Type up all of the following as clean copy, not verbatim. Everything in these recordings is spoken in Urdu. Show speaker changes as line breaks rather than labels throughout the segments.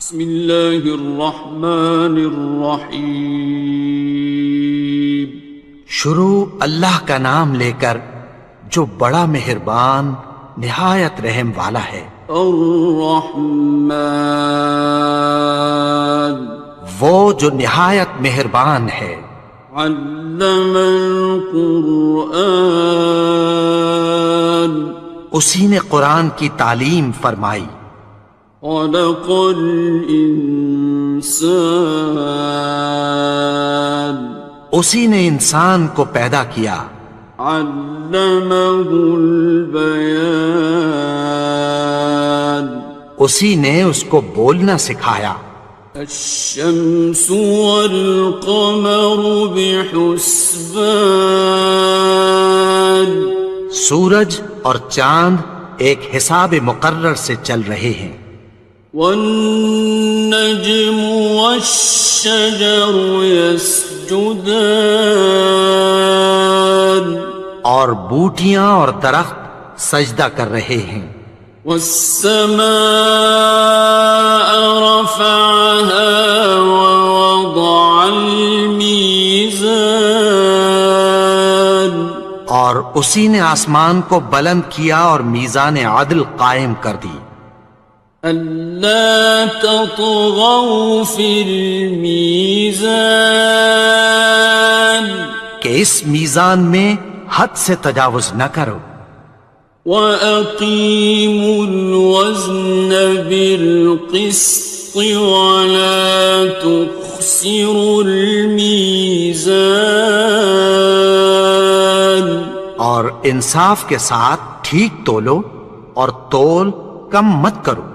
بسم اللہ الرحمن الرحیم۔
شروع اللہ کا نام لے کر جو بڑا مہربان نہایت رحم والا ہے۔
الرحمن،
وہ جو نہایت مہربان ہے۔
علم القرآن،
اسی نے قرآن کی تعلیم فرمائی۔
خلق الانسان،
اسی نے انسان کو پیدا کیا۔
علمہ البیان،
اسی نے اس کو بولنا سکھایا۔
الشمس والقمر بحسبان،
سورج اور چاند ایک حساب مقرر سے چل رہے ہیں۔
والنجم والشجر يسجدان،
اور بوٹیاں اور درخت سجدہ کر رہے ہیں۔
والسماء رفعها ووضع الميزان،
اور اسی نے آسمان کو بلند کیا اور میزان عدل قائم کر دی۔
ألا تطغوا في الميزان،
کہ اس میزان میں حد سے تجاوز نہ کرو۔
وَأَقِيمُوا الْوَزْنَ بِالْقِسْطِ وَلَا تُخْسِرُوا الْمِيزَانَ،
اور انصاف کے ساتھ ٹھیک تولو اور تول کم مت کرو۔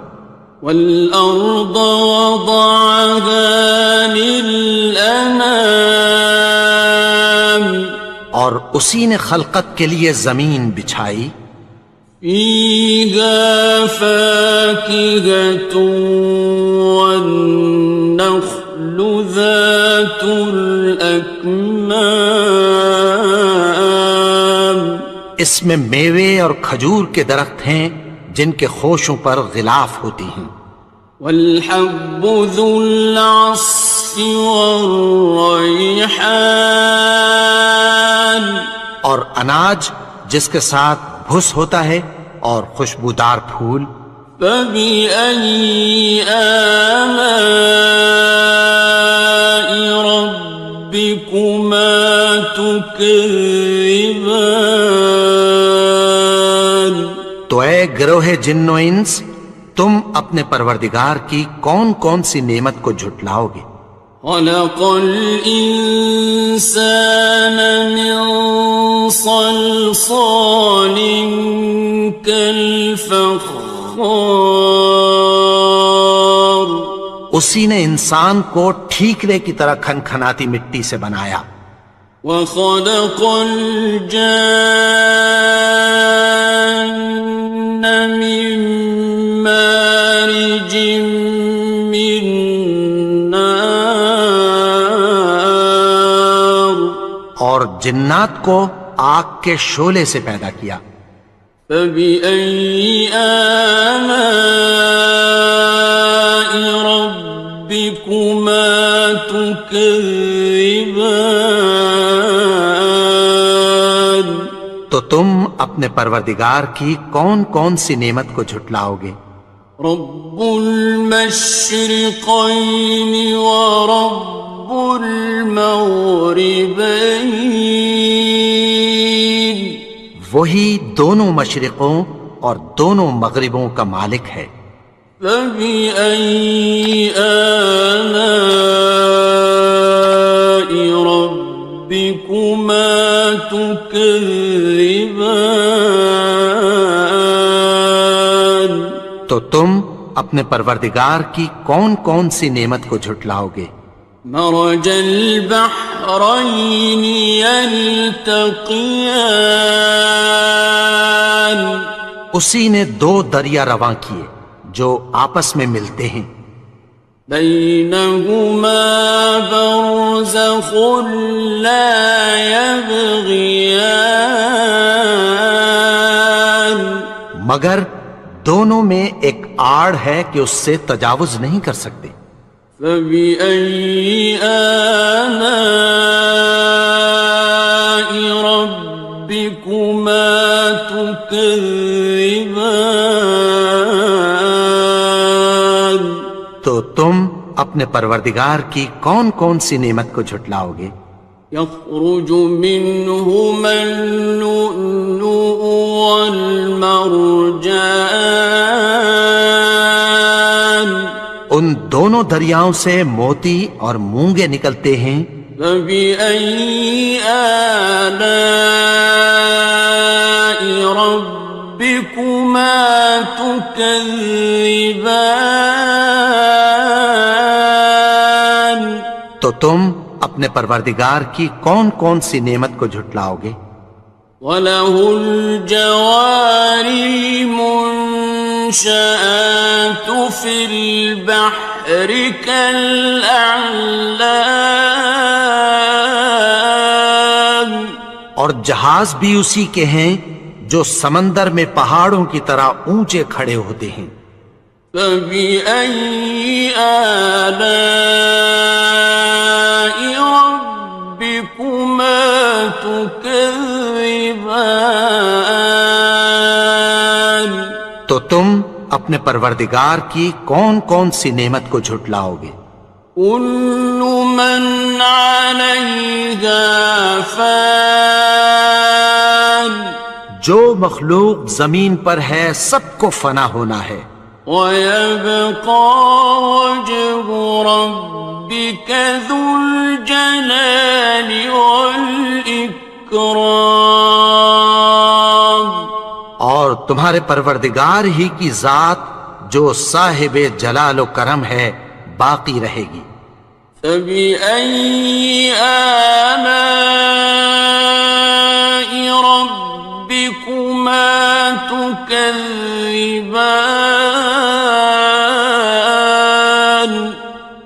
وَالْأَرْضَ وَضَعَهَا لِلْأَنَامِ،
اور اسی نے خلقت کے لیے زمین بچھائی۔
فِيهَا فَاكِهَةٌ وَالنَّخْلُ ذَاتُ الْأَكْمَامِ،
اس میں میوے اور کھجور کے درخت ہیں جن کے خوشوں پر غلاف ہوتی ہیں۔
وَالْحَبُّ ذُو الْعَصْفِ وَالرَّيْحَانِ،
اور اناج جس کے ساتھ بھس ہوتا ہے اور خوشبودار پھول۔
فَبِأَيِّ آلَاءِ رَبِّكُمَا تُكَذِّبَانِ،
تو اے گروہ جن و انس، تم اپنے پروردگار کی کون کون سی نعمت کو جھٹلاؤ گے؟
خَلَقَ الْإِنسَانَ مِنْ صَلْصَالٍ كَالْفَخَّارِ،
اسی نے انسان کو ٹھیکرے کی طرح کھنکھناتی مٹی سے بنایا۔
وَخَلَقَ الْجَانَّ مِن مَّارِجٍ مِّن نَّارٍ،
اور جنات کو آگ کے شعلے سے پیدا کیا۔
فَبِأَيِّ آلَاءِ رَبِّكُمَا تُكَذِّبَانِ،
تو تم اپنے پروردگار کی کون کون سی نعمت کو جھٹلاؤ گے؟
رب المشرقین ورب المغربین،
وہی دونوں مشرقوں اور دونوں مغربوں کا مالک ہے۔
فَبِأَيِّ آلَاءِ رَبِّكُمَا تُكَذِّبَانِ،
تو تم اپنے پروردگار کی کون کون سی نعمت کو جھٹلاؤ گے؟
مرج البحرین یلتقیان،
اسی نے دو دریا رواں کیے جو آپس میں ملتے ہیں۔
بینہما برزخ لا یبغیان،
مگر دونوں میں ایک آڑ ہے کہ اس سے تجاوز نہیں کر سکتے۔
فبأي آلاء ربكما تكذبان؟
تو تم اپنے پروردگار کی کون کون سی نعمت کو جھٹلاؤ گے؟
يخرج منهما اللؤلؤ والمرجان،
ان دونوں دریاؤں سے موتی اور مونگے نکلتے ہیں۔
فبأي آلاء ربكما تكذبان؟
تو تم اپنے پروردگار کی کون کون سی نعمت کو جھٹلاؤ گے؟
وَلَهُ الْجَوَارِ الْمُنشَآتُ فِي الْبَحْرِ كَالْأَعْلَامِ،
اور جہاز بھی اسی کے ہیں جو سمندر میں پہاڑوں کی طرح اونچے کھڑے ہوتے ہیں۔
فَبِأَيِّ آلَاءِ رَبِّكُمَا تُكَذِّبَانِ؟
تو تم اپنے پروردگار کی کون کون سی نعمت کو جھٹلاؤ گے؟
كُلُّ مَنْ عَلَيْهَا فَانٍ،
جو مخلوق زمین پر ہے سب کو فنا ہونا ہے۔
وَيَبْقَى وَجْهُ رَبِّكَ ذُو الْجَلَالِ وَالْإِكْرَامِ،
اور تمہارے پروردگار ہی کی ذات جو صاحب جلال و کرم ہے باقی رہے گی۔
فَبِأَيِّ آلَاءِ رَبِّكُمَا تُكَذِّبَانِ؟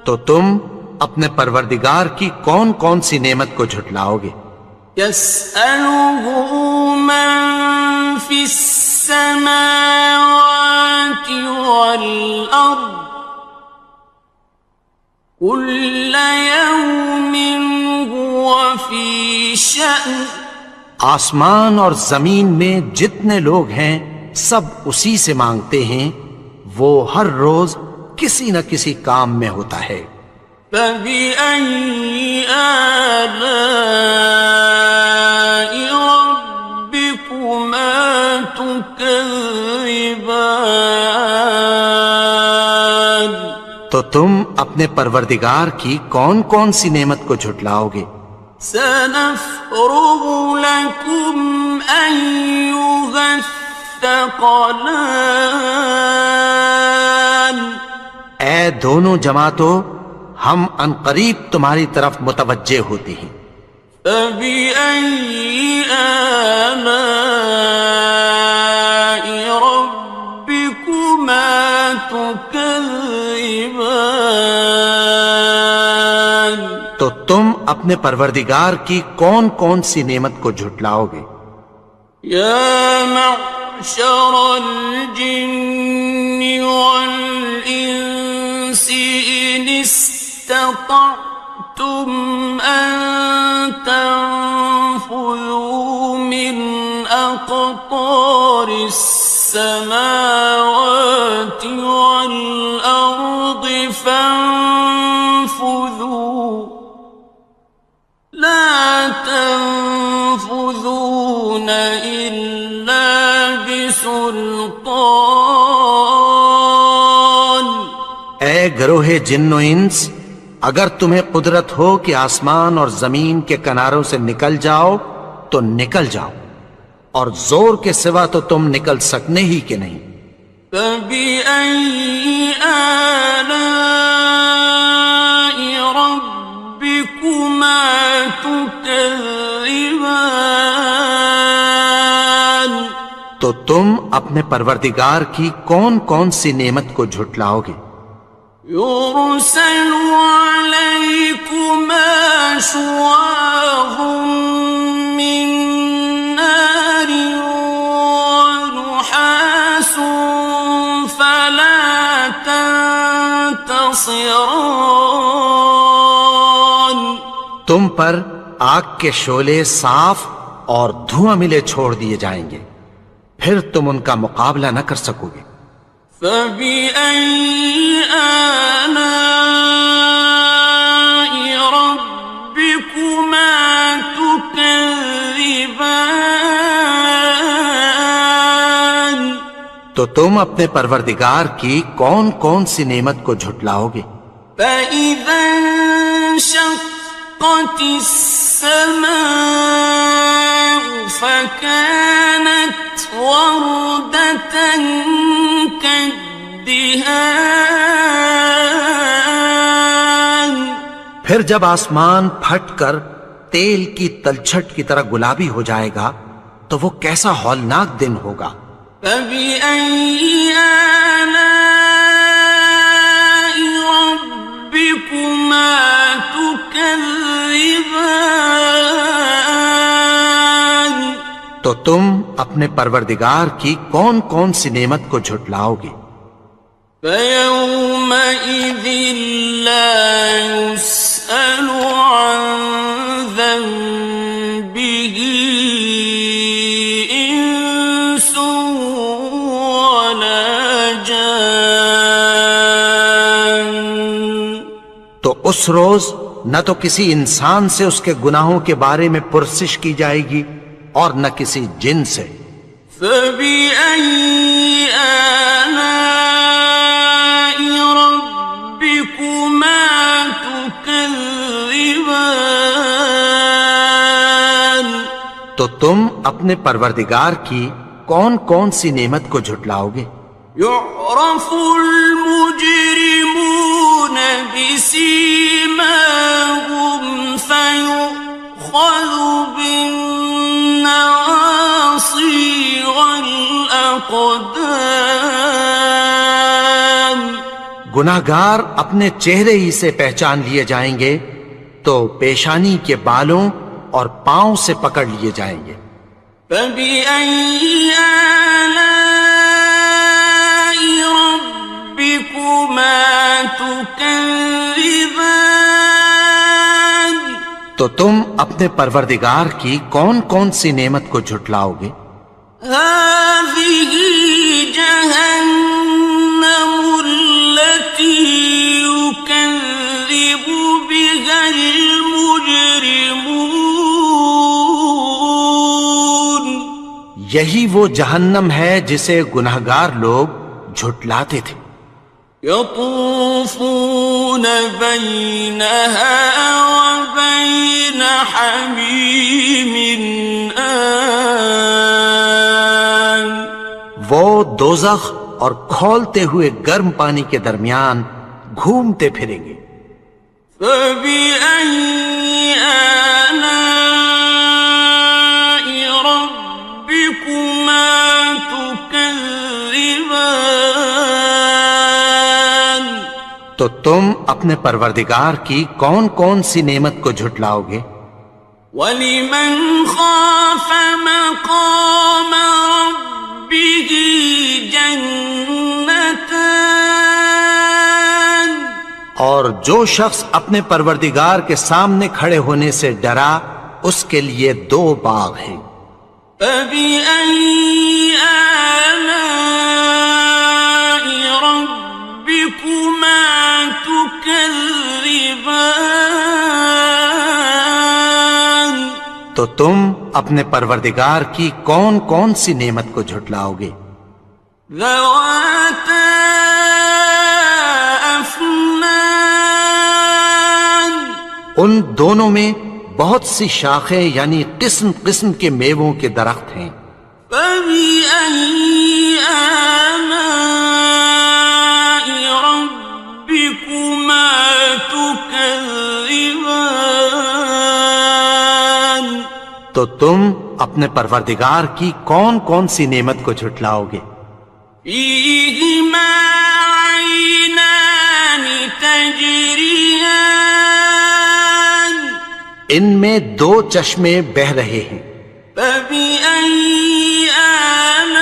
تو تم اپنے پروردگار کی کون کون سی نعمت کو جھٹلاؤ گے؟
يَسْأَلُهُ مَن فِي السَّمَاوَاتِ وَالْأَرْضِ كُلَّ يَوْمٍ هُوَ فِي شَأْنٍ،
آسمان اور زمین میں جتنے لوگ ہیں سب اسی سے مانگتے ہیں، وہ ہر روز کسی نہ کسی کام میں ہوتا ہے۔
فَبِأَيِّ آلَاءِ رَبِّكُمَا تُكَذِّبَانِ؟
تو تم اپنے پروردگار کی کون کون سی نعمت کو جھٹلاؤ گے؟
سَنَفْرُغُ لَكُمْ أَيُّهَ الثَّقَلَانِ،
اے دونوں جماعتوں، ہم عنقریب تمہاری طرف متوجہ ہوتے ہیں۔
فَبِأَيِّ آلَاءِ رَبِّكُمَا تُكَذِّبَانِ؟
تو تم اپنے پروردگار کی کون کون سی نعمت کو جھٹلاؤ گے؟
يَا مَعْشَرَ الْجِنِّ وَالْإِنسِ إِنِ اسْتَطَعْتُمْ أَن تَنفُذُوا مِنْ أَقْطَارِ السَّمَاوَاتِ وَالْأَرْضِ فَانفُذُوا لَا تَنفُذُونَ إِلَّا بِسُلْطَانٍ۔
اے گروہ جن و انس، اگر تمہیں قدرت ہو کہ آسمان اور زمین کے کناروں سے نکل جاؤ تو نکل جاؤ، اور زور کے سوا تو تم نکل سکنے ہی کہ نہیں۔
فَبِأَيِّ آلَاءِ رَبِّكُمَا تُكَذِّبَانِ؟
تو تم اپنے پروردگار کی کون کون سی نعمت کو جھٹلاؤ گے؟
يُرْسَلُ عَلَيْكُمَا شُوَاظٌ مِّن نَّارٍ وَنُحَاسٌ تنتصران
تم پر آگ کے شعلے صاف اور دھواں ملے چھوڑ دیے جائیں گے، پھر تم ان کا مقابلہ نہ کر سکو گے۔
فبأي آلاء ربكما تكذبان
تو تم اپنے پروردگار کی کون کون سی نعمت کو جھٹلاؤ گے؟
فإذا انشقت السماء فكانت وردة كالدهان
پھر جب آسمان پھٹ کر تیل کی تلچھٹ کی طرح گلابی ہو جائے گا تو وہ کیسا ہولناک دن ہوگا۔
فبأي آلاء ربكما تكذبان
تو تم اپنے پروردگار کی کون کون سی نعمت کو جھٹلاؤ گے؟
فيومئذ لا يسأل عن ذنبه إنس ولا جان
تو اس روز نہ تو کسی انسان سے اس کے گناہوں کے بارے میں پرسش کی جائے گی اور نہ کسی جن سے۔
فبأي آلاء ربكما تكذبان
تو تم اپنے پروردگار کی کون کون سی نعمت کو جھٹلاؤ گے؟
يعرف المجرمون بسيماهم فيؤخذ بالنواصي والأقدام
گناہگار اپنے چہرے ہی سے پہچان لیے جائیں گے تو پیشانی کے بالوں اور پاؤں سے پکڑ لیے جائیں گے۔
فبأي آلاء ربكما تكذبان
تو تم اپنے پروردگار کی کون کون سی نعمت کو جھٹلاؤ گے؟
هذه جهنم التي يكذب بها المجرمون
یہی وہ جہنم ہے جسے گناہگار لوگ جھٹلاتے تھے۔
يطوفون بينها وبين حميم آن
وہ دوزخ اور کھولتے ہوئے گرم پانی کے درمیان گھومتے پھریں گے۔
فبأي آلاء ربكما تكذبان
تو تم اپنے پروردگار کی کون کون سی نعمت کو جھٹلاؤ گے؟
وَلِمَنْ خَافَ مَقَامَ رَبِّهِ جَنَّتَانِ
اور جو شخص اپنے پروردگار کے سامنے کھڑے ہونے سے ڈرا اس کے لیے دو باغ ہیں۔
فَبِأَيِّ آلَاءِ رَبِّكُمَا تُكَذِّبَانِ
تو تم اپنے پروردگار کی کون کون سی نعمت کو جھٹلاؤ گے؟
ذَوَاتَا أَفْنَانٍ
ان دونوں میں بہت سی شاخیں یعنی قسم قسم کے میووں کے درخت ہیں۔
فَبِأَيِّ آلَاءِ رَبِّكُمَا تُكَذِّبَانِ
تو تم اپنے پروردگار کی کون کون سی نعمت کو جھٹلاؤ گے؟
فِيهِمَا عَيْنَانِ تَجْرِيَانِ
ان میں دو چشمے بہہ رہے ہیں۔
فَبِأَيِّ آلَاءِ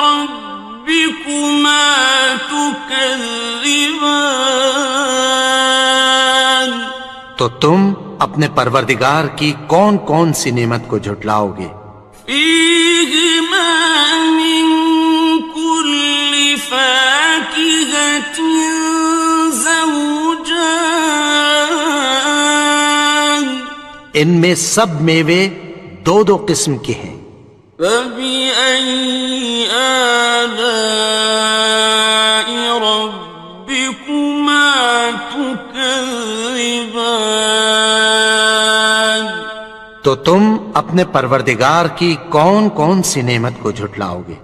رَبِّكُمَا
اپنے پروردگار کی کون کون سی نعمت کو جھٹلاؤ گے؟
فيهما من كل فاكهة زوجان
ان میں سب میوے دو دو قسم کے ہیں۔
فبأي آلاء ربكما تكذبان
تو تم اپنے پروردگار کی کون کون سی نعمت کو جھٹلاؤ گے؟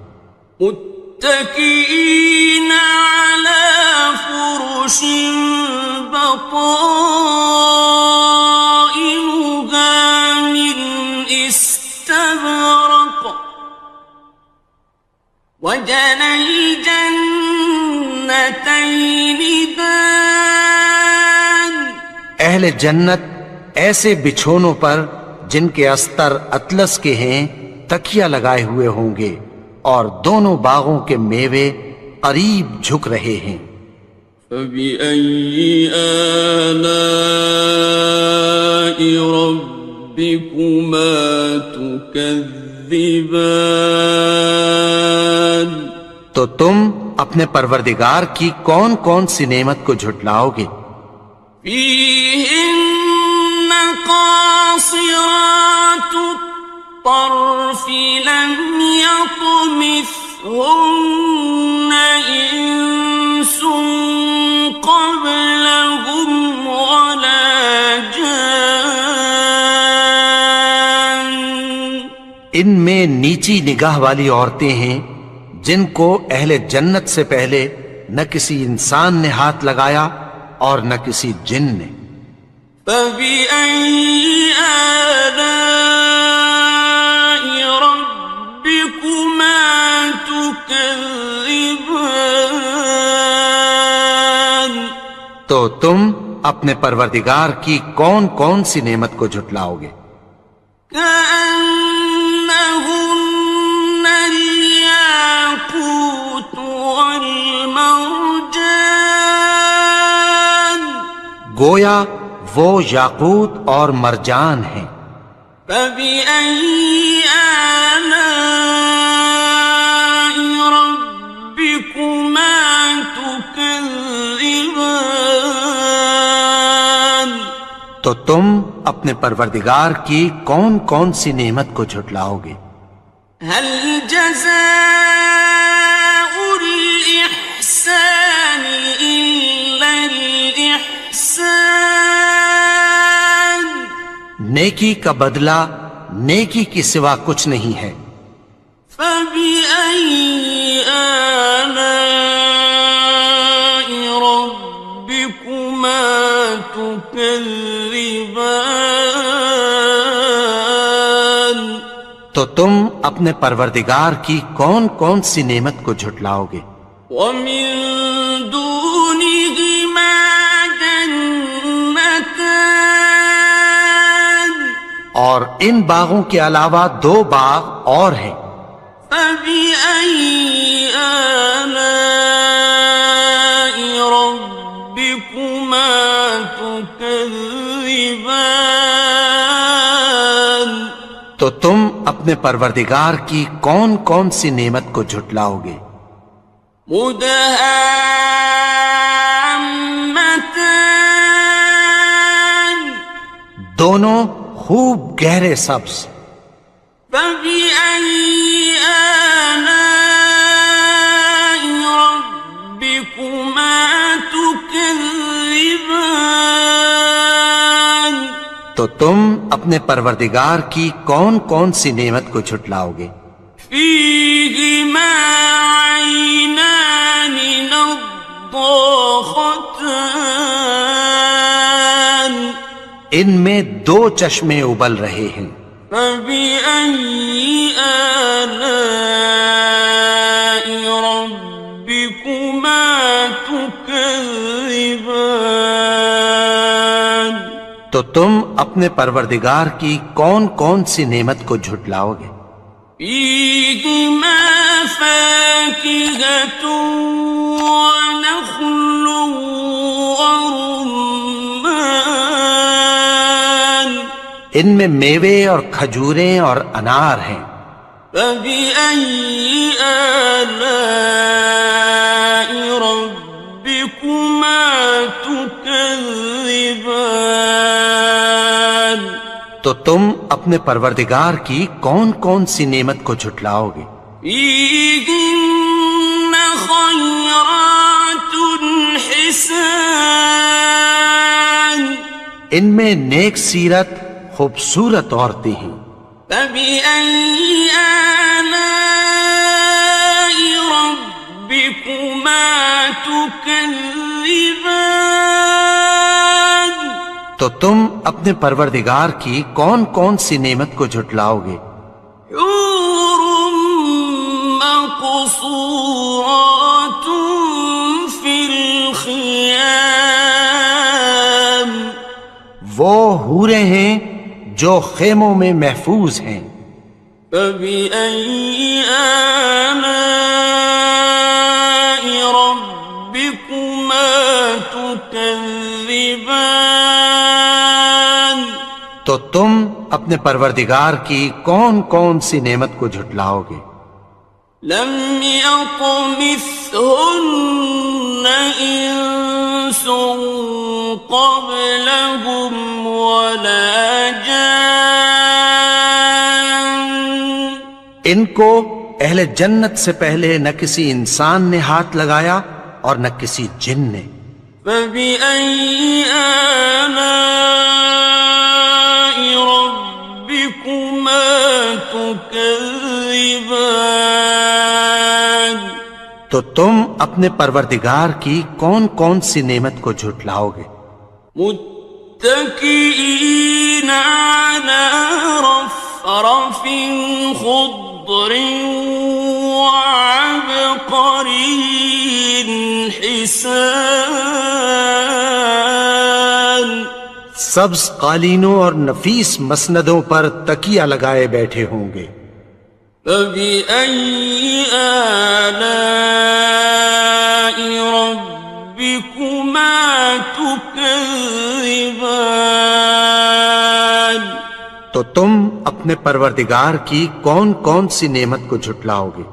متكئين على فرش بطائنها من استبرق وجنى الجنتين دان
اہل جنت ایسے بچھونوں پر جن کے استر اطلس کے ہیں تکیہ لگائے ہوئے ہوں گے، اور دونوں باغوں کے میوے قریب جھک رہے ہیں۔
فبأي آلاء ربكما تكذبان
تو تم اپنے پروردگار کی کون کون سی نعمت کو جھٹلاؤ گے؟
فيهن قاصرات الطرف لم يطمثهن إنس قبلهم ولا جان
ان میں نیچی نگاہ والی عورتیں ہیں جن کو اہل جنت سے پہلے نہ کسی انسان نے ہاتھ لگایا اور نہ کسی جن نے۔
فبأي آلاء ربكما تكذبان
تو تم اپنے پروردگار کی کون کون سی نعمت کو جھٹلاؤ گے؟
كأنهن الياقوت والمرجان
گویا وہ یاقوت اور مرجان ہیں۔
فبأي آلاء ربكما تكذبان
تو تم اپنے پروردگار کی کون کون سی نعمت کو جھٹلاؤ گے؟
هل جزاء الإحسان إلا الإحسان
نیکی کا بدلہ نیکی کی سوا کچھ نہیں ہے۔
فبأي آلاء ربكما تكذبان
تو تم اپنے پروردگار کی کون کون سی نعمت کو جھٹلاؤ گے؟
ومن دونهما جنتان
اور ان باغوں کے علاوہ دو باغ اور ہیں۔
فبأي آلاء ربكما تكذبان
تو تم اپنے پروردگار کی کون کون سی نعمت کو جھٹلاؤ گے؟
مدهامتان
دونوں خوب گہرے سبز۔
فبأي آلاء ربكما تكذبان
تو تم اپنے پروردگار کی کون کون سی نعمت کو جھٹلاؤ گے؟
فيهما عينان نضاختان
ان میں دو چشمے ابل رہے ہیں۔
فبأي آلاء ربكما تكذبان
تو تم اپنے پروردگار کی کون کون سی نعمت کو جھٹلاؤ گے؟
فيهما فاكهة ونخل ورمان
ان میں میوے اور کھجوریں اور انار ہیں۔
فبأي آلاء ربكما تكذبان؟
تو تم اپنے پروردگار کی کون کون سی نعمت کو جھٹلاؤ گے؟
فيهن خيرات حسان،
ان میں نیک سیرت خوبصورت عورتیں ہیں۔
فبأي آلاء ربكما تكذبان؟
تو تم اپنے پروردگار کی کون کون سی نعمت کو جھٹلاؤ گے؟
حور مقصورات في الخيام،
وہ حوریں ہیں جو خیموں میں محفوظ ہیں۔
فبأي آلاء ربكما تكذبان؟
تو تم اپنے پروردگار کی کون کون سی نعمت کو جھٹلاؤ گے؟
لم يطمثهن إنس قبلهم ولا جان،
ان کو اہل جنت سے پہلے نہ کسی انسان نے ہاتھ لگایا اور نہ کسی جن نے۔
فبأي آلاء ربكما تكذبان؟
تو تم اپنے پروردگار کی کون کون سی نعمت کو جھٹلاؤ گے؟
متكئين على رفرف خضر وعبقري حسان،
سبز قالینوں اور نفیس مسندوں پر تکیہ لگائے بیٹھے ہوں گے۔
فبأي آلاء ربكما تكذبان؟
تو تم اپنے پروردگار کی کون کون سی نعمت کو جھٹلاؤ گے؟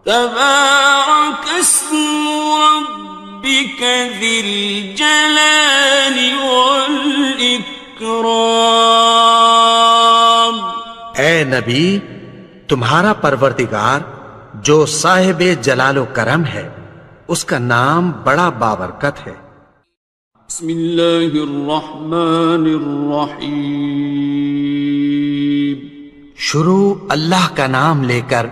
تبارك اسم ربك ذي الجلال والإكرام۔
اے نبی، تمہارا پروردگار جو صاحب جلال و کرم ہے، اس کا نام بڑا بابرکت ہے۔
بسم اللہ الرحمن الرحیم،
شروع اللہ کا نام لے کر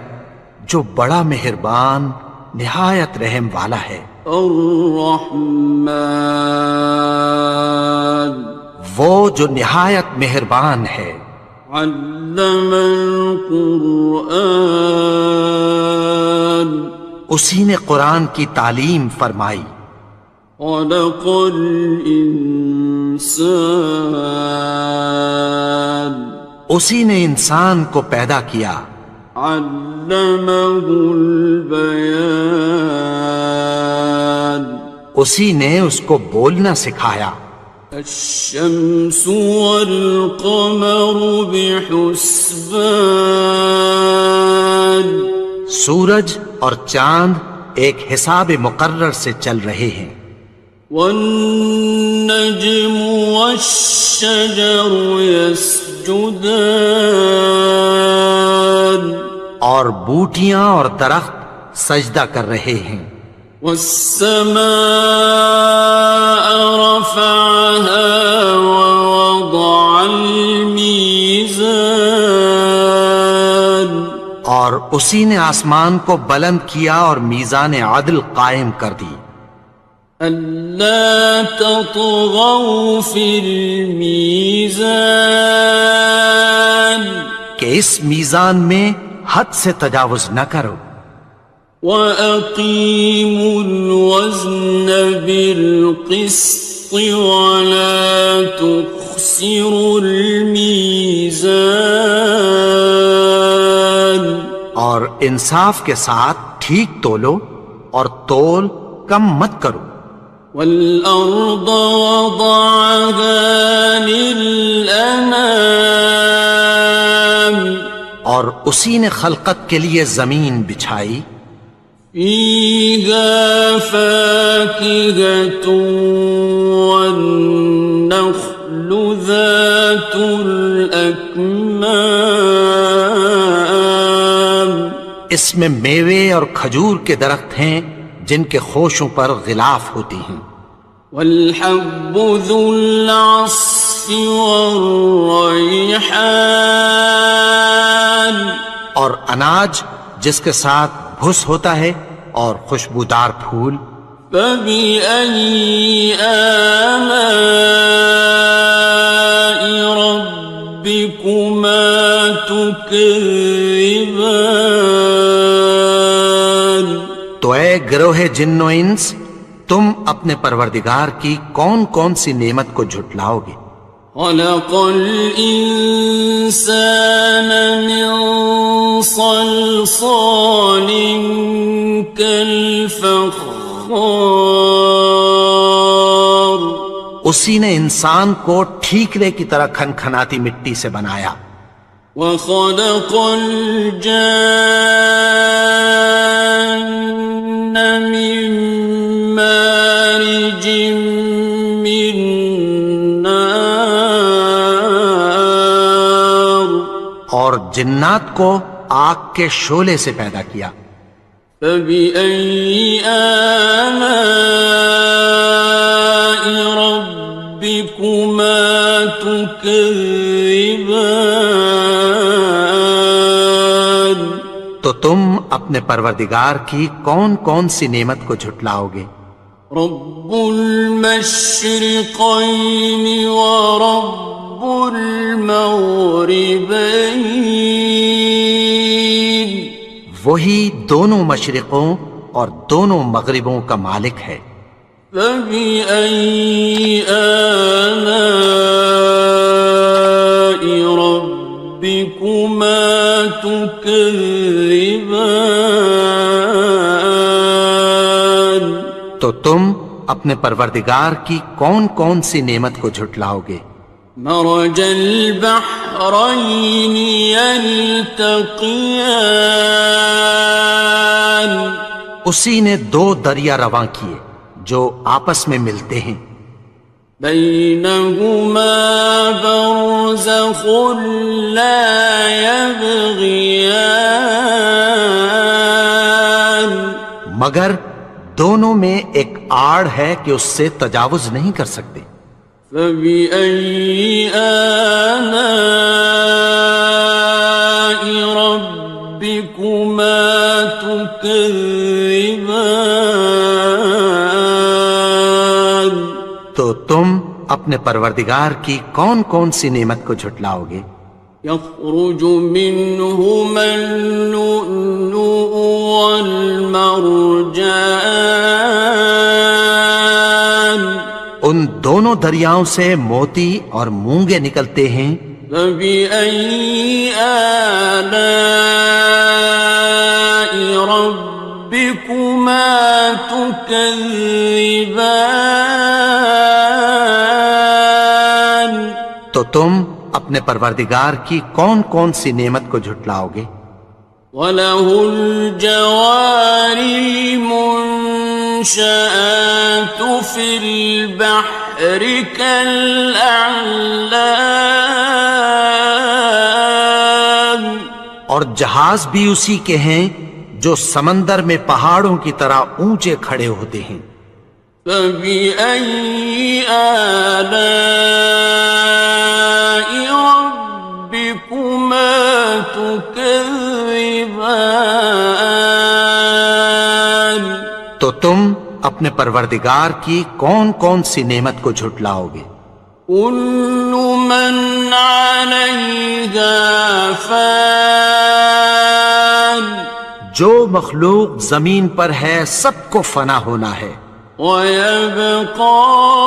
جو بڑا مہربان نہایت رحم والا ہے۔
الرحمن،
وہ جو نہایت مہربان ہے۔
علم القرآن،
اسی نے قرآن کی تعلیم فرمائی۔
خلق الانسان،
اسی نے انسان کو پیدا کیا۔
علمہ البیان،
اسی نے اس کو بولنا سکھایا۔
الشمس والقمر بحسبان،
سورج اور چاند ایک حساب مقرر سے چل رہے ہیں۔
والنجم والشجر يسجدان،
اور بوٹیاں اور درخت سجدہ کر رہے ہیں۔
والسماء رفعها ووضع الميزان،
اور اسی نے آسمان کو بلند کیا اور میزان عدل قائم کر دی۔
ألا تطغوا في الميزان،
کہ اس میزان میں حد سے تجاوز نہ کرو۔
وَأَقِيمُوا الْوَزْنَ بِالْقِسْطِ وَلَا تُخْسِرُوا الْمِيزَانَ،
اور انصاف کے ساتھ ٹھیک تولو اور تول کم مت کرو۔
والأرض وضعها للأنام
اور اسی نے خلقت کے لیے زمین بچھائی،
فيها فاكهة والنخل ذات الأكمام
اس میں میوے اور کھجور کے درخت ہیں جن کے خوشوں پر غلاف ہوتی ہیں،
والحب ذو العصف والريحان
اور اناج جس کے ساتھ بھس ہوتا ہے اور خوشبودار پھول۔
فبأي آلاء ربكما تكذبان
تو اے گروہ جن و انس، تم اپنے پروردگار کی کون کون سی نعمت کو جھٹلاؤ گے؟
خلق الإنسان من صلصال كالفخار
اسی نے انسان کو ٹھیکرے کی طرح کھنکھناتی مٹی سے بنایا،
وخلق الجان من مارج من نار
اور جنات کو آگ کے شعلے سے پیدا کیا۔
فبأي آلاء ربكما تكذبان
تو تم اپنے پروردگار کی کون کون سی نعمت کو جھٹلاؤ گے؟
رب المشرقين ورب المغربين
وہی دونوں مشرقوں اور دونوں مغربوں کا مالک ہے۔
فبأي آلاء ربكما تكذبان
تو تم اپنے پروردگار کی کون کون سی نعمت کو جھٹلاؤ گے؟
مرج البحرين يلتقيان
اسی نے دو دریا رواں کیے جو آپس میں ملتے ہیں،
بينهما برزخ لا يبغيان
مگر دونوں میں ایک آڑ ہے کہ اس سے تجاوز نہیں کر سکتے۔
فبأي آلاء ربكما تكذبان
تو تم اپنے پروردگار کی کون کون سی نعمت کو جھٹلاؤ گے؟
يخرج منهما اللؤلؤ والمرجان
ان دونوں دریاؤں سے موتی اور مونگے نکلتے ہیں۔
فبأي آلاء ربكما تكذبان
تو تم اپنے پروردگار کی کون کون سی نعمت کو جھٹلاؤ گے؟
وَلَهُ الْجَوَارِ الْمُنشَآتُ فِي الْبَحْرِ كَالْأَعْلَامِ
اور جہاز بھی اسی کے ہیں جو سمندر میں پہاڑوں کی طرح اونچے کھڑے ہوتے ہیں۔
فبأي آلاء ربكما تكذبان
تو تم اپنے پروردگار کی کون کون سی نعمت کو جھٹلاؤ گے؟
كل من عليها فان
جو مخلوق زمین پر ہے سب کو فنا ہونا ہے،
ويبقى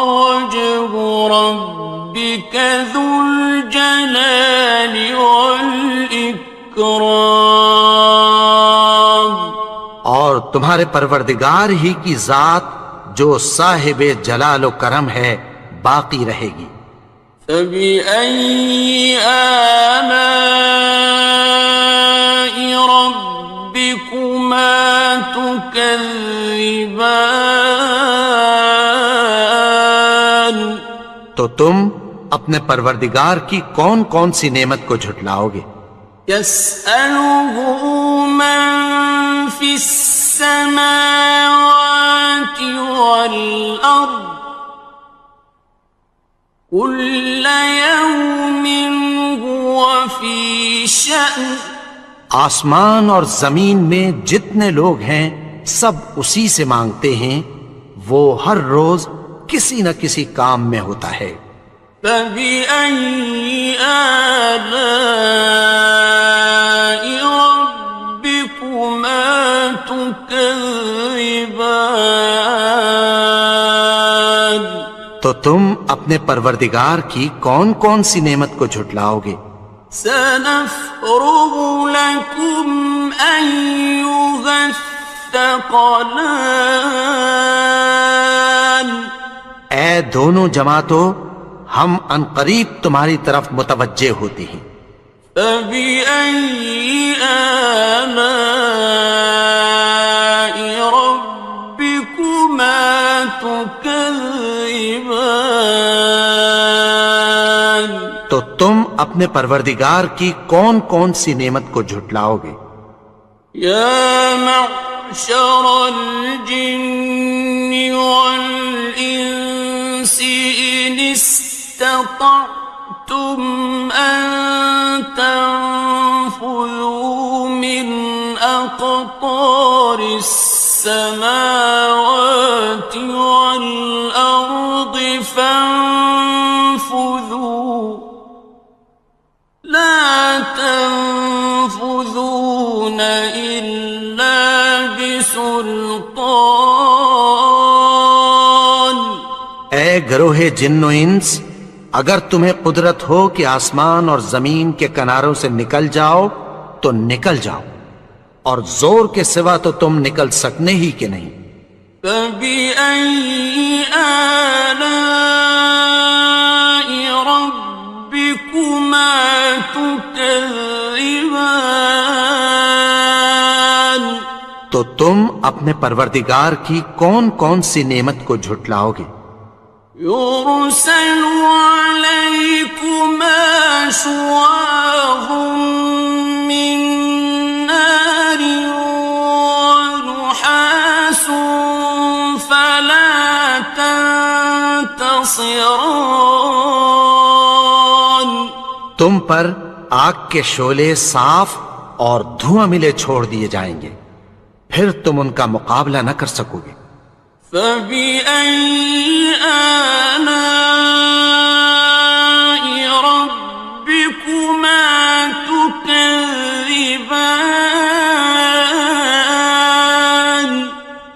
وجه ربك ذو الجلال والإكرام
اور تمہارے پروردگار ہی کی ذات جو صاحب جلال و کرم ہے باقی رہے گی۔
فبأي آلاء ربكما تكذبان؟
تو تم اپنے پروردگار کی کون کون سی نعمت کو جھٹلاؤ گے؟
يسأله من في السماوات والأرض كل يوم هو في شأن۔
آسمان اور زمین میں جتنے لوگ ہیں سب اسی سے مانگتے ہیں، وہ ہر روز کسی نہ کسی کام میں ہوتا ہے۔
فبأي آلاء ربكما تكذبان؟
تو تم اپنے پروردگار کی کون کون سی نعمت کو جھٹلاؤ گے؟
سنفرغ لكم أيها الثقلان۔
اے دونوں جماعتوں، ہم عنقریب تمہاری طرف متوجہ ہوتے ہیں۔
فبأي آلاء ربكما تكذبان؟
تو تم اپنے پروردگار کی کون کون سی نعمت کو جھٹلاؤ گے؟
يا معشر الجن والإنس إن استطعتم أن تنفذوا من أقطار السماوات والأرض فانفذوا لا تنفذون إلا بسلطان۔
اے گروہ جن و انس، اگر تمہیں قدرت ہو کہ آسمان اور زمین کے کناروں سے نکل جاؤ تو نکل جاؤ، اور زور کے سوا تو تم نکل سکنے ہی کہ نہیں۔
فبأي آلاء ربكما تكذبان؟
تو تم اپنے پروردگار کی کون کون سی نعمت کو جھٹلاؤ گے؟
يرسل عليكما شواظ من نار ونحاس فلا تنتصران۔
تم پر آگ کے شعلے صاف اور دھواں ملے چھوڑ دیے جائیں گے، پھر تم ان کا مقابلہ نہ کر سکو گے۔
فبأي آلاء ربكما تكذبان؟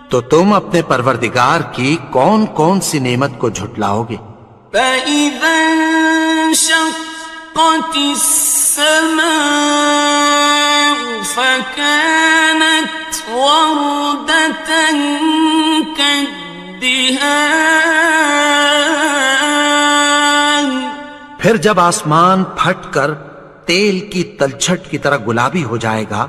تو تم اپنے پروردگار کی کون کون سی نعمت کو جھٹلاؤ گے؟
فإذا انشقت السماء فكانت وردة كالدهان۔
پھر جب آسمان پھٹ کر تیل کی تلچھٹ کی طرح گلابی ہو جائے گا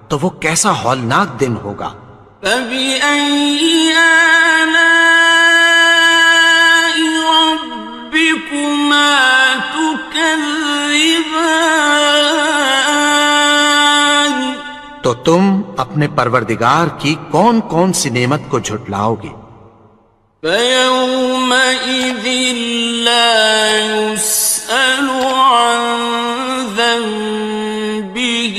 تو وہ کیسا ہولناک دن ہوگا۔
فبأي آلاء ربكما تكذبان؟
تو تم اپنے پروردگار کی کون کون سی نعمت کو جھٹلاؤ گے؟
فيومئذ لا يسأل عن ذنبه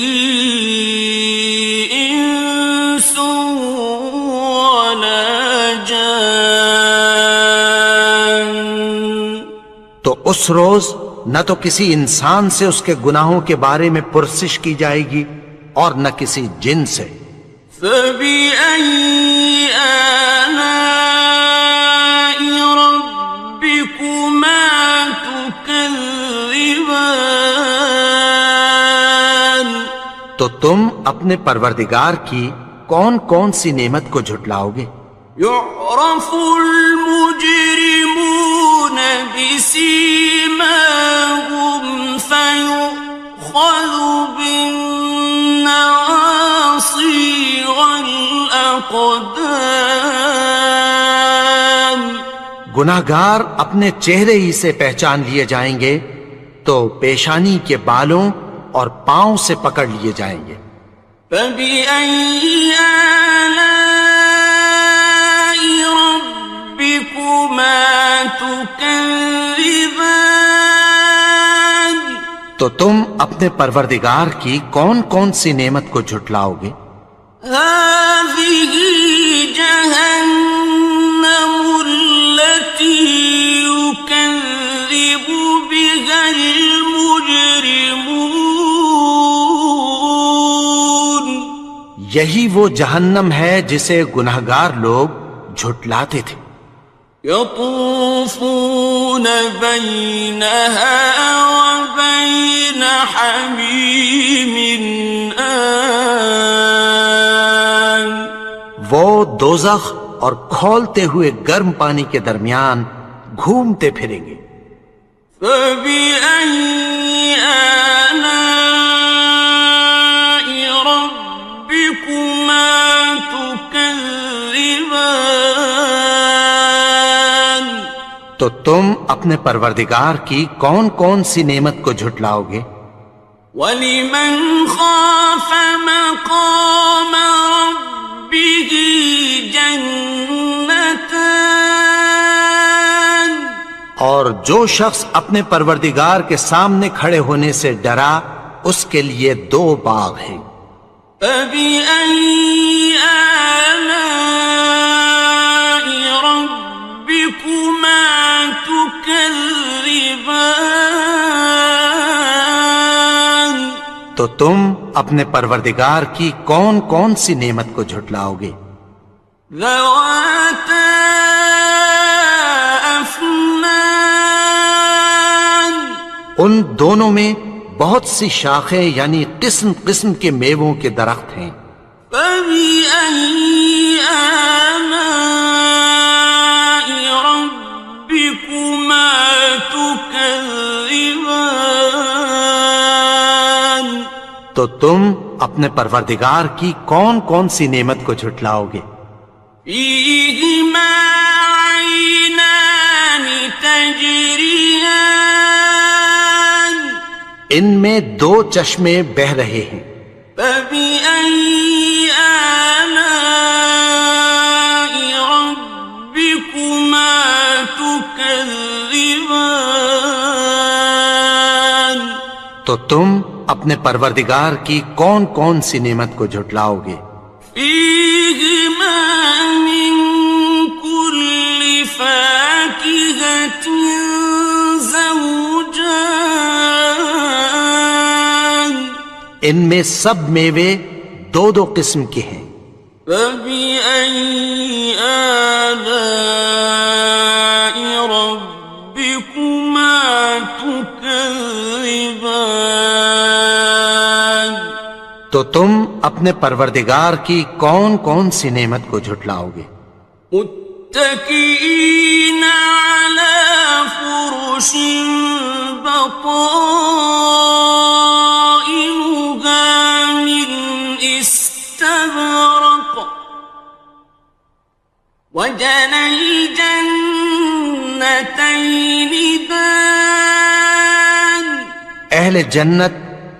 إنس ولا جان۔
تو اس روز نہ تو کسی انسان سے اس کے گناہوں کے بارے میں پرسش کی جائے گی اور نہ کسی جن سے۔
فبأي آلاء ربكما تكذبان؟
تو تم اپنے پروردگار کی کون کون سی نعمت کو جھٹلاؤ گے؟
يعرف المجرمون بسيماهم فيؤخذ بالنواصي والأقدام.
گناہگار اپنے چہرے ہی سے پہچان لیے جائیں گے تو پیشانی کے بالوں اور پاؤں سے پکڑ لیے جائیں گے.
فَبِأَيِّ آلَاءِ رَبِّكُمَا تُكَذِّبَانِ.
تو تم اپنے پروردگار کی کون کون سی نعمت کو جھٹلاؤ گے؟
هَٰذِهِ جَهَنَّمُ الَّتِي يُكَذِّبُ بِهَا الْمُجْرِمُونَ.
یہی وہ جہنم ہے جسے گناہگار لوگ جھٹلاتے تھے.
يطوفون بينها وبين حميم آن.
وہ دوزخ اور کھولتے ہوئے گرم پانی کے درمیان گھومتے پھریں گے.
فبأي آلاء ربكما تكذبان.
تو تم اپنے پروردگار کی کون کون سی نعمت کو جھٹلاؤ گے؟
وَلِمَنْ خَافَ مَقَامَ رَبِّهِ جَنَّتَانِ.
اور جو شخص اپنے پروردگار کے سامنے کھڑے ہونے سے ڈرا اس کے لیے 2 باغ ہیں.
فَبِأَيِّ آلَاءِ رَبِّكُمَا تُكَذِّبَانِ.
تو تم اپنے پروردگار کی کون کون سی نعمت کو جھٹلاؤ گے؟
ذَوَاتَا أَفْنَانٍ.
ان دونوں میں بہت سی شاخیں یعنی قسم قسم کے میووں کے درخت ہیں.
فَبِأَيِّ آلَاءِ رَبِّكُمَا تُكَذِّبَانِ.
تو تم اپنے پروردگار کی کون کون سی نعمت کو جھٹلاؤ گے؟
فِيهِمَا عَيْنَانِ تَجْرِيَانِ.
ان میں 2 چشمے بہہ رہے ہیں.
فَبِأَيِّ آلَاءِ رَبِّكُمَا تُكَذِّبَانِ.
تو تم اپنے پروردگار کی کون کون سی نعمت کو جھٹلاؤ گے؟
فِيهِمَا مِن كُلِّ فَاكِهَةٍ زَوْجَانِ.
ان میں سب میوے 2 قسم کے ہیں.
فَبِأَيِّ آلَاءِ رَبِّكُمَا تُكَذِّبَانِ.
تو تم اپنے پروردگار کی کون کون سی نعمت کو جھٹلاؤ گے؟
متكئين على فرش بطائنها من استبرق وجنى الجنتين دان.
اہل جنت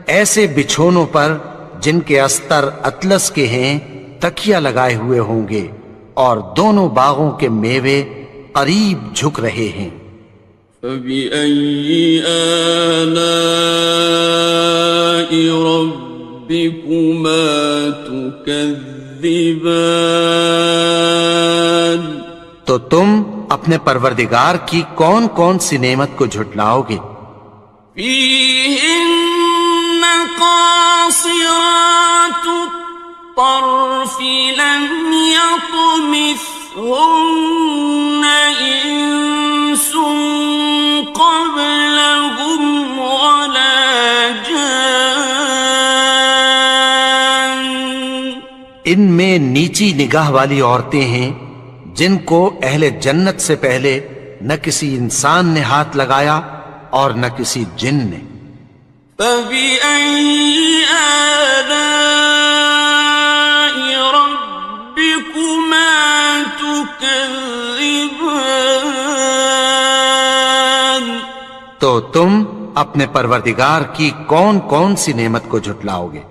ایسے بچھونوں پر جن کے استر اطلس کے ہیں تکیہ لگائے ہوئے ہوں گے اور دونوں باغوں کے میوے قریب جھک رہے ہیں.
فَبِأَيِّ آلَاءِ رَبِّكُمَا تُكَذِّبَانِ.
تو تم اپنے پروردگار کی کون کون سی نعمت کو جھٹلاؤ گے؟
فِيهِنَّ قَاصِرَاتُ الطَّرْفِ لَمْ يَطْمِثْهُنَّ إِنسٌ قَبْلَهُمْ وَلَا جَانٌّ.
ان میں نیچی نگاہ والی عورتیں ہیں جن کو اہل جنت سے پہلے نہ کسی انسان نے ہاتھ لگایا اور نہ کسی جن نے۔
فَبِأَيِّ آلَاءِ رَبِّكُمَا تُكَذِّبَانِ؟
تو تم اپنے پروردگار کی کون کون سی نعمت کو جھٹلاؤ گے؟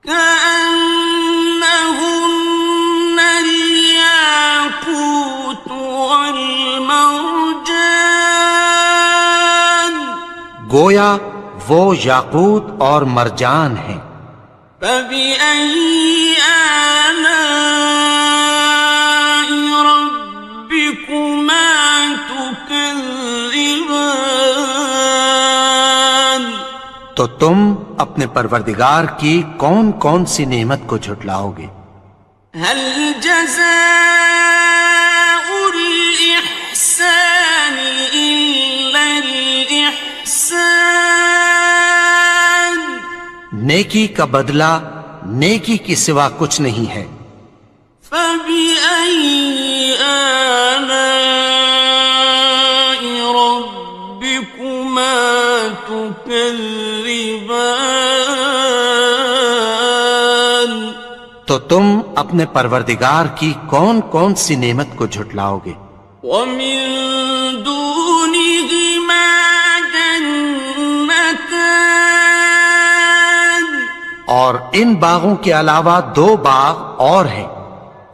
كأنهن الياقوت والمرجان،
گویا وہ یاقوت اور مرجان ہیں۔
فبأي آلاء ربكما تكذبان؟
تو تم اپنے پروردگار کی کون کون سی نعمت کو جھٹلاؤ گے؟
هل جزاء الإحسان إلا الإحسان؟
نیکی کا بدلہ نیکی کی سوا کچھ نہیں ہے۔
فبأي آلاء ربكما تكذبان؟
تو تم اپنے پروردگار کی کون کون سی نعمت کو جھٹلاؤ گے؟
ومن دونهما جنتان،
اور ان باغوں کے علاوہ دو باغ اور ہیں۔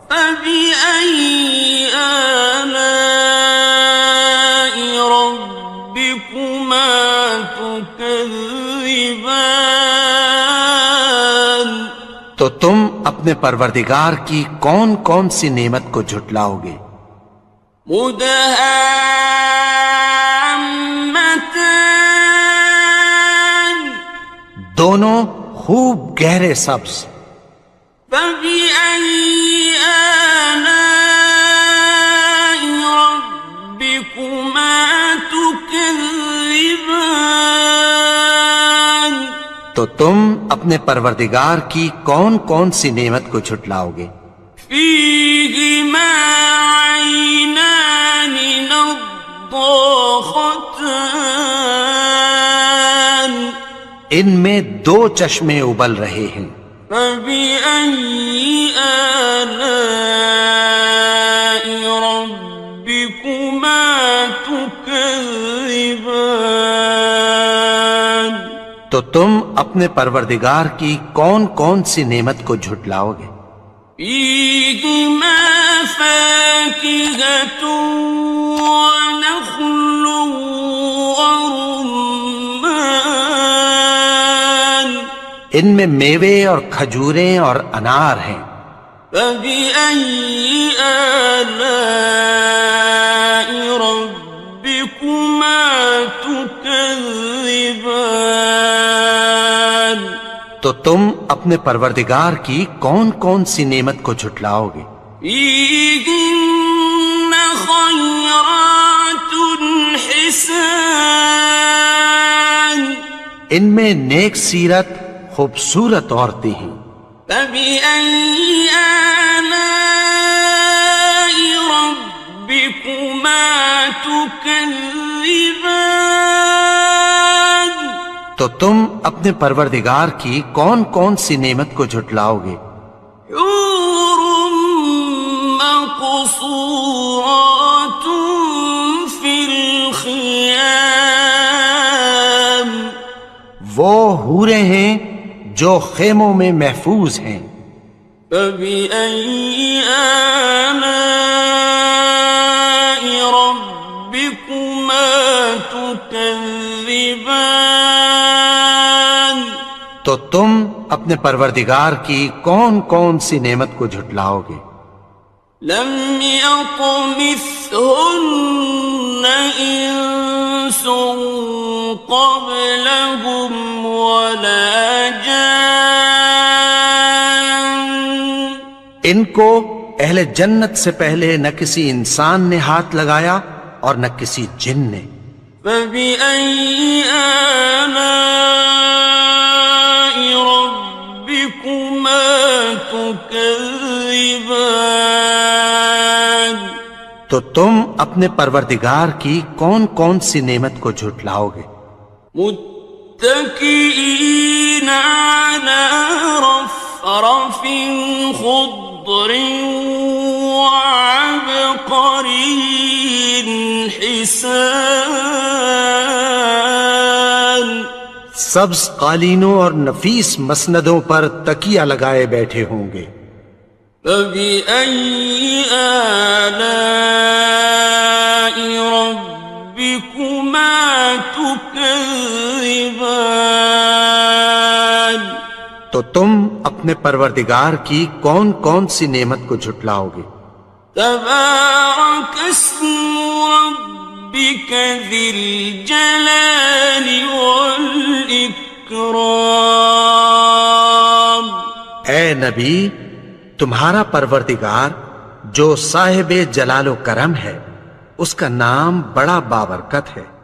فبأي آلاء ربكما تكذبان؟
تو تم اپنے پروردگار کی کون کون سی نعمت کو جھٹلاؤ گے؟
مدهامتان،
دونوں خوب گہرے سبز۔
فبأي آلاء ربكما تكذبان؟
تو تم اپنے پروردگار کی کون کون سی نعمت کو جھٹلاؤ گے؟
فيهما عينان نضاختان،
ان میں دو چشمے ابل رہے ہیں۔
فبأي آلاء ربكما تكذبان؟
تو تم اپنے پروردگار کی کون کون سی نعمت کو جھٹلاؤ گے؟
فيهما فاكهة ونخل ورمان،
ان میں میوے اور کھجوریں اور انار ہیں۔
فبأي آلاء ربكما تكذبان؟
تو تم اپنے پروردگار کی کون کون سی نعمت کو جھٹلاؤ گے؟
فيهن خيرات حسان،
ان میں نیک سیرت خوبصورت عورتیں ہیں۔
فبأي آلاء ربكما تكذبان؟
تو تم اپنے پروردگار کی کون کون سی نعمت کو جھٹلاؤ گے؟
حور مقصورات في الخيام،
وہ حوریں ہیں جو خیموں میں محفوظ ہیں۔
فبأي آلاء ربكما تكذبان؟
تو تم اپنے پروردگار کی کون کون سی نعمت کو جھٹلاؤ گے؟
لم يطمثهن إنس قبلهم ولا جان،
ان کو اہل جنت سے پہلے نہ کسی انسان نے ہاتھ لگایا اور نہ کسی جن نے۔
فبأي آلاء ربكما تكذبان؟
تو تم اپنے پروردگار کی کون کون سی نعمت کو جھٹلاؤ گے؟
متكئين على رفرف خضر وعبقري حسان،
سبز قالینوں اور نفیس مسندوں پر تکیہ لگائے بیٹھے ہوں گے۔
فبأي آلاء ربكما تكذبان،
تو تم اپنے پروردگار کی کون کون سی نعمت کو جھٹلاؤ گے؟
تبارك اسم ربك ذي الجلال والإكرام۔
اے نبی، تمہارا پروردگار جو صاحب جلال و کرم ہے، اس کا نام بڑا بابرکت ہے۔